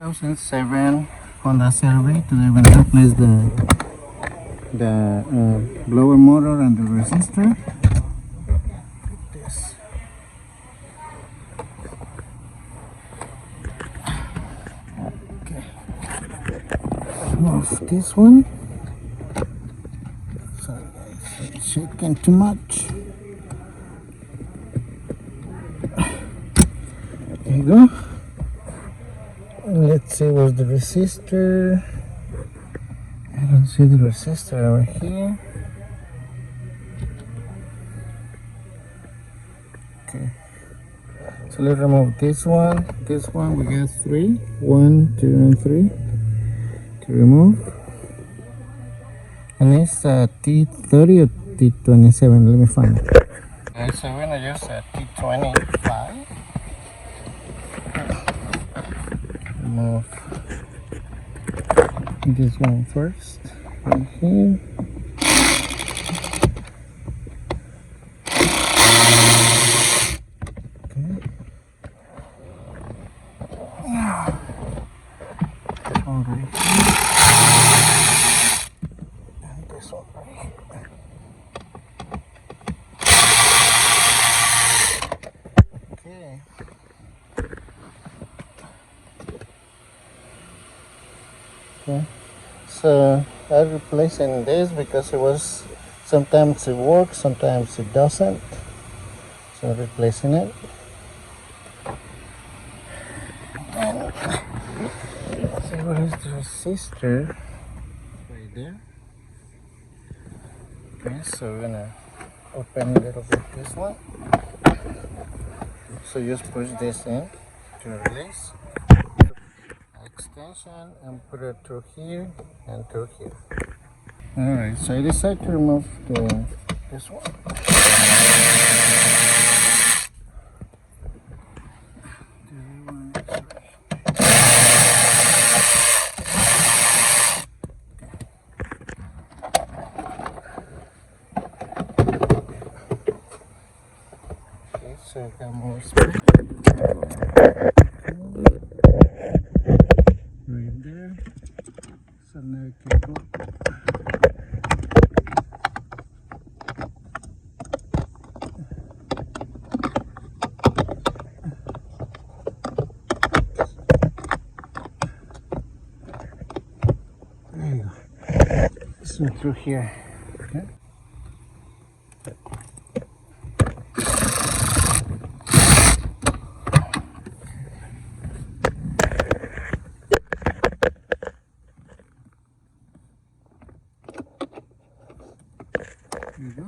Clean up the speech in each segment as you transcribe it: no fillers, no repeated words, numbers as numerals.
2007 Honda Survey. Today we're gonna replace the blower motor and the resistor. This. Okay. Remove this one. Sorry guys, it's shaking too much. There you go. Let's see where's the resistor. I don't see the resistor over here. Okay, so let's remove this one. This one we got three. 1, 2, and 3 to remove. And it's T30 or T27. Let me find it. Okay, so we're gonna use a T25. Remove this one first, right here. Okay. This one right here. And this one right here. Okay. Okay. So I'm replacing this because it was sometimes it works, sometimes it doesn't. So I'm replacing it. And see what is the resistor right there. Okay, so we're gonna open a little bit this one. So just push this in to release extension and put it through here and through here. Alright, so I decided to remove this one. Okay, so you got more space. Right there. So now you can go. There you go. So through here. Okay. There you go.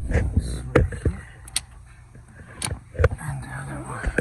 This right here. And the other one.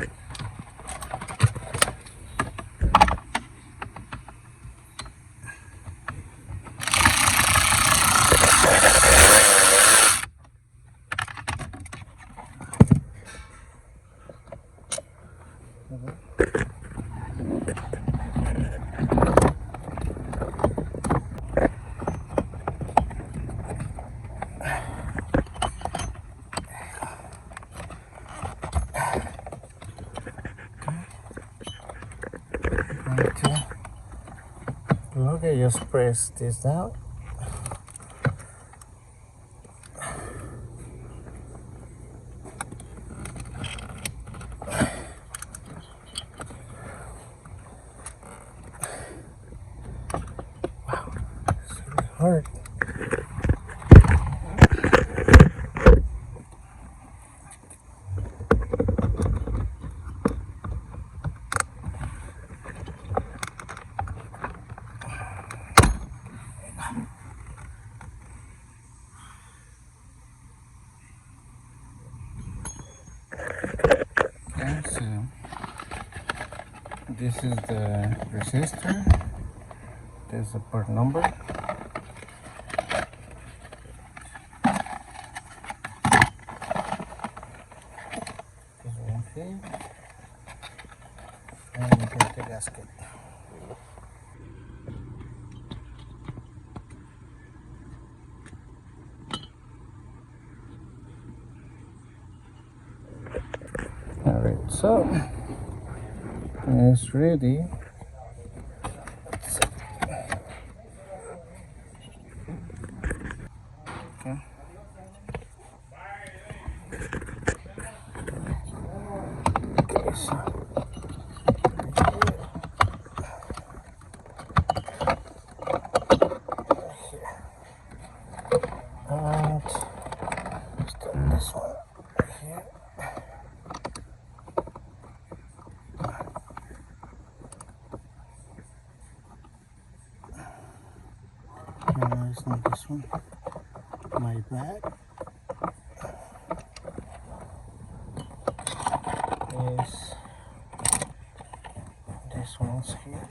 Okay, just press this down. Wow, it's really hard. Okay, so this is the resistor. There's a part number. This one here. And you get the gasket. Alright, so It's ready. Okay. Okay, so and start this one here. No, it's not this one. My bad. Is this one's here.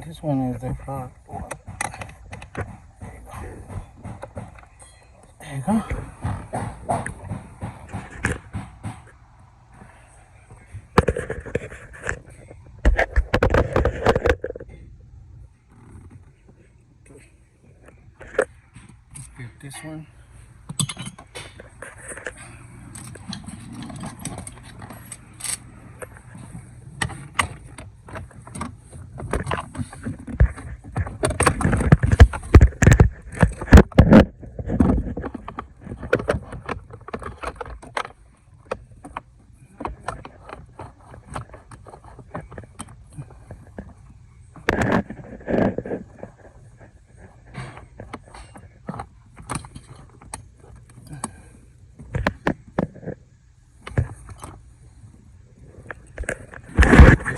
This one is the hard one. There you go. Let's get this one.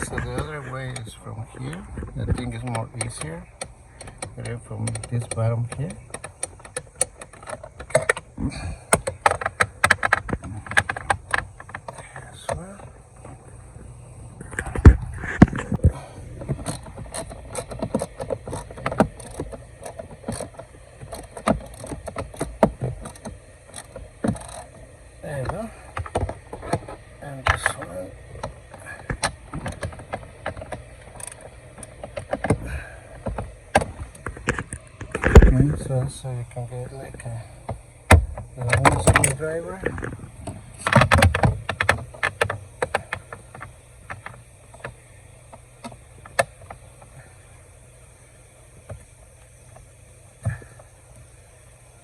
So the other way is from here. I think it's more easier. Get it from this bottom here. As well. There you go. And this one. Okay, so you can get like a long screwdriver.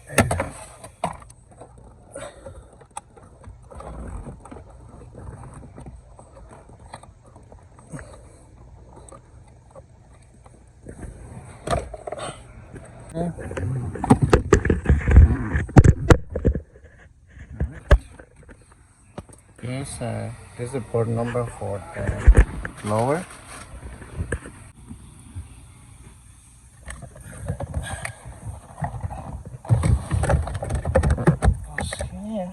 There you go. This is the port number for the blower. Goes here.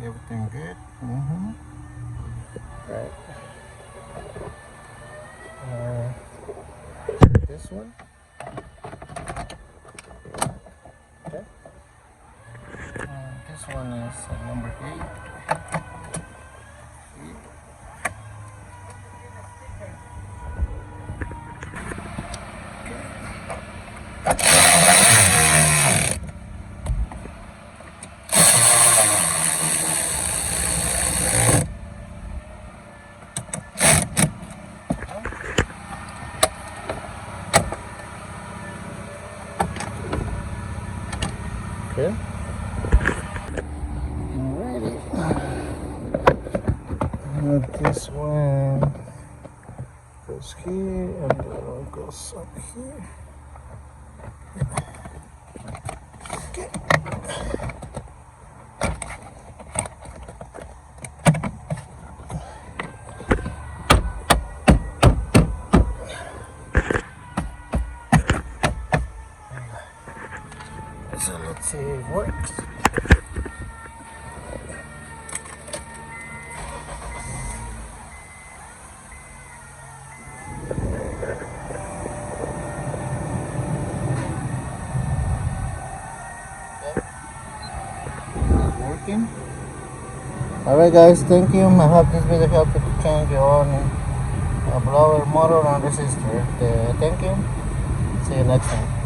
Everything good? Right. Uh, this one? Okay. This one is number 8. Okay. Alrighty. This one goes here, and the other one goes up here. Okay. So let's see if it works. Working. Alright guys, thank you. I hope this video helped you to change your own blower motor and resistor. Thank you. See you next time.